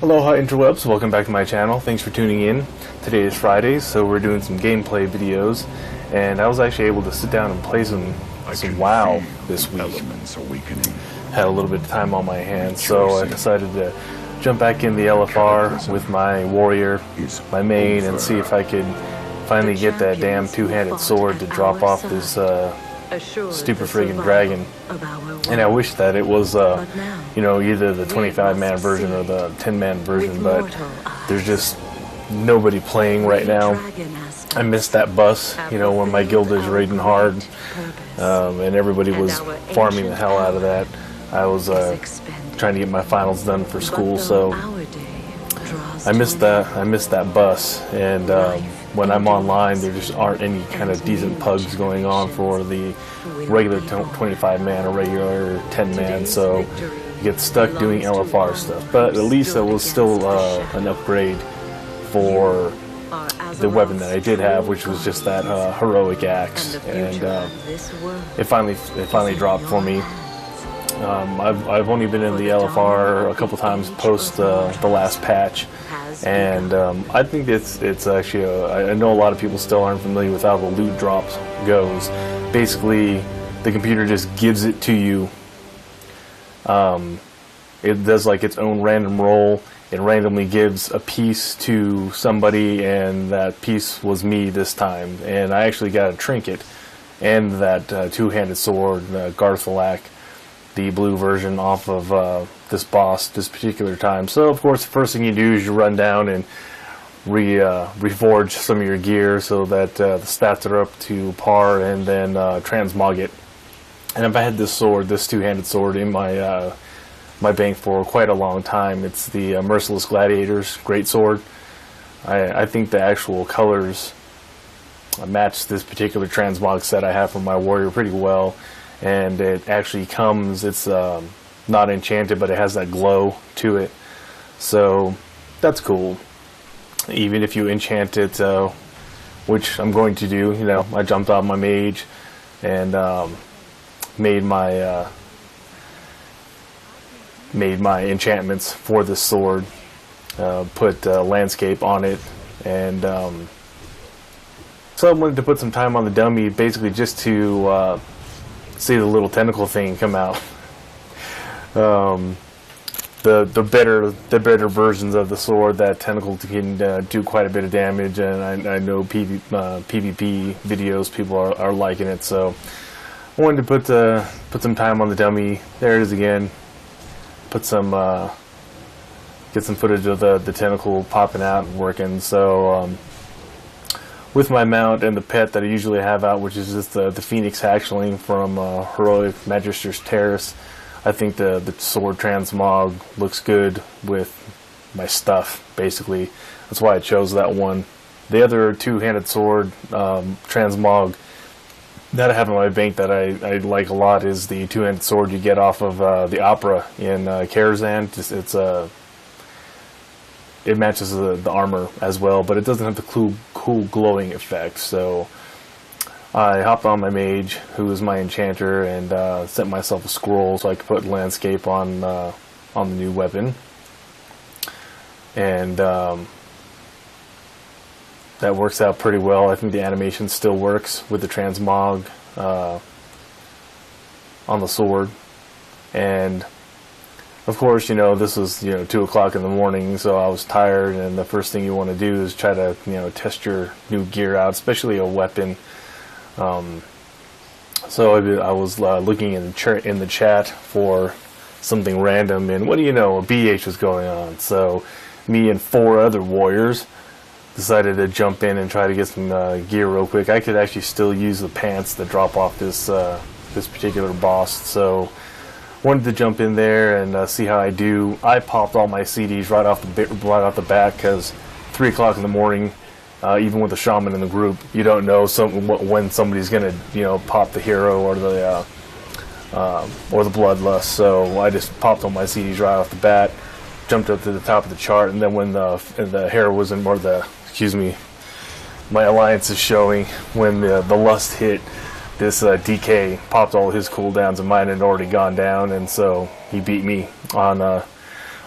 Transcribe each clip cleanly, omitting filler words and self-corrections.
Aloha interwebs, welcome back to my channel. Thanks for tuning in. Today is Friday, so we're doing some gameplay videos, and I was actually able to sit down and play some WoW this week. Had a little bit of time on my hands, so I decided to jump back in the LFR with my warrior, my main, and see if I could finally get that damn two-handed sword to drop off this stupid friggin' dragon. And I wish that it was you know, either the 25-man version or the 10-man version, but there's just nobody playing right now. I missed that bus, you know, when my guild is raiding hard, and everybody was farming the hell out of that. I was trying to get my finals done for school, so I missed that bus. And when I'm online, there just aren't any kind of decent pugs going on for the regular 25-man or regular 10-man, so you get stuck doing LFR stuff. But at least it was still an upgrade for the weapon that I did have, which was just that heroic axe, and it finally dropped for me. I've only been in the LFR a couple times post the last patch, and I think it's actually I know a lot of people still aren't familiar with how the loot drops goes. Basically, the computer just gives it to you. It does like its own random roll. It randomly gives a piece to somebody, and that piece was me this time. And I actually got a trinket and that two-handed sword, Gurthalak, the blue version, off of this boss this particular time. So of course the first thing you do is you run down and reforge some of your gear so that the stats are up to par, and then transmog it. And I've had this sword, this two-handed sword, in my my bank for quite a long time. It's the Merciless Gladiator's great sword. I think the actual colors match this particular transmog set I have for my warrior pretty well. And it actually comes, it's not enchanted, but it has that glow to it, so that's cool. Even if you enchant it, which I'm going to do, you know, I jumped off my mage and made my enchantments for this sword, put landscape on it, and so I wanted to put some time on the dummy, basically just to see the little tentacle thing come out. The better versions of the sword, that tentacle can do quite a bit of damage, and I know PvP videos people are liking it, so I wanted to put some time on the dummy. There it is again. Put some get some footage of the tentacle popping out and working. So with my mount and the pet that I usually have out, which is just the Phoenix Hatchling from Heroic Magister's Terrace, I think the sword transmog looks good with my stuff, basically. That's why I chose that one. The other two-handed sword transmog that I have in my bank that I like a lot is the two-handed sword you get off of the Opera in Karazhan. It matches the armor as well, but it doesn't have the cool glowing effect. So I hopped on my mage, who is my enchanter, and sent myself a scroll so I could put landscape on the new weapon. And that works out pretty well. I think the animation still works with the transmog on the sword. And of course, you know, this was, you know, 2 o'clock in the morning, so I was tired, and the first thing you want to do is try to, you know, test your new gear out, especially a weapon. So I was looking in the chat for something random, and what do you know, a BH was going on. So me and 4 other warriors decided to jump in and try to get some gear real quick. I could actually still use the pants that drop off this particular boss, so wanted to jump in there and see how I do. I popped all my CDs right off the bat, because 3 o'clock in the morning, even with a shaman in the group, you don't know when somebody's gonna, you know, pop the hero or the bloodlust. So I just popped all my CDs right off the bat, jumped up to the top of the chart, and then when the heroism, or my alliance is showing, when the lust hit, this DK popped all his cooldowns, and mine had already gone down, and so he beat me on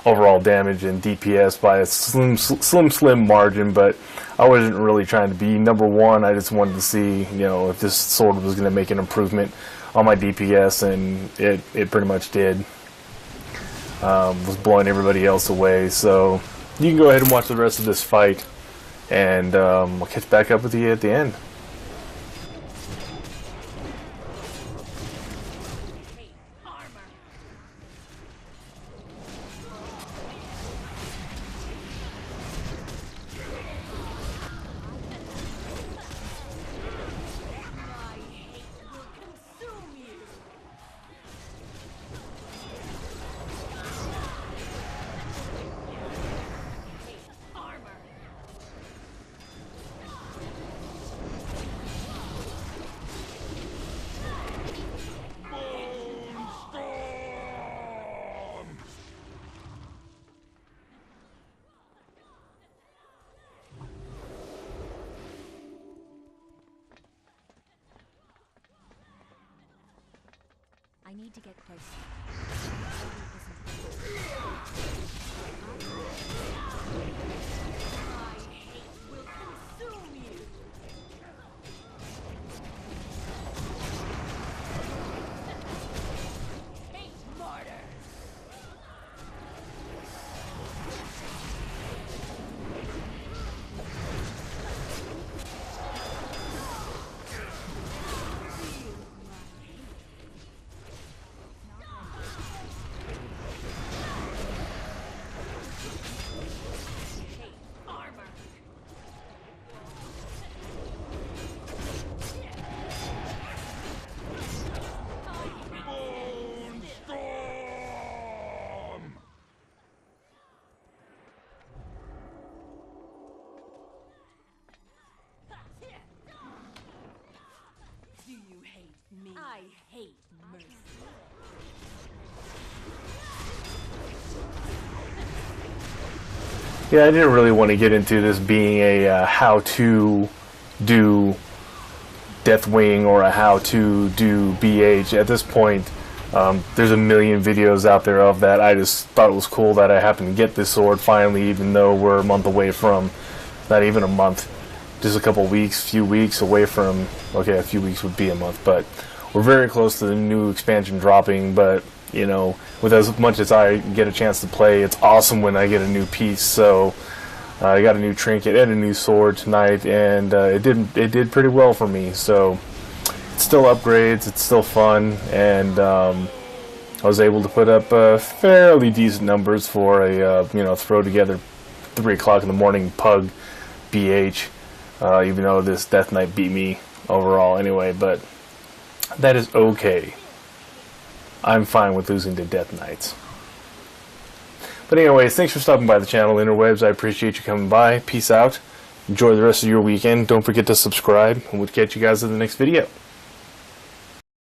overall damage and DPS by a slim margin, but I wasn't really trying to be number one. I just wanted to see, you know, if this sword was going to make an improvement on my DPS, and it pretty much did. Was blowing everybody else away, so you can go ahead and watch the rest of this fight, and I'll catch back up with you at the end. I need to get closer. I hate mercy. Yeah, I didn't really want to get into this being a how to do Deathwing or a how to do BH. At this point, there's a million videos out there of that. I just thought it was cool that I happened to get this sword finally, even though we're a month away from, not even a month, just a couple weeks, few weeks away from, okay, a few weeks would be a month, but we're very close to the new expansion dropping. But you know, with as much as I get a chance to play, it's awesome when I get a new piece. So I got a new trinket and a new sword tonight, and it did pretty well for me. So it's still upgrades, it's still fun, and I was able to put up fairly decent numbers for a you know, throw together 3 o'clock in the morning pug BH. Even though this Death Knight beat me overall anyway, but that is okay. I'm fine with losing to Death Knights. But anyways, thanks for stopping by the channel, interwebs. I appreciate you coming by. Peace out. Enjoy the rest of your weekend. Don't forget to subscribe, and we'll catch you guys in the next video.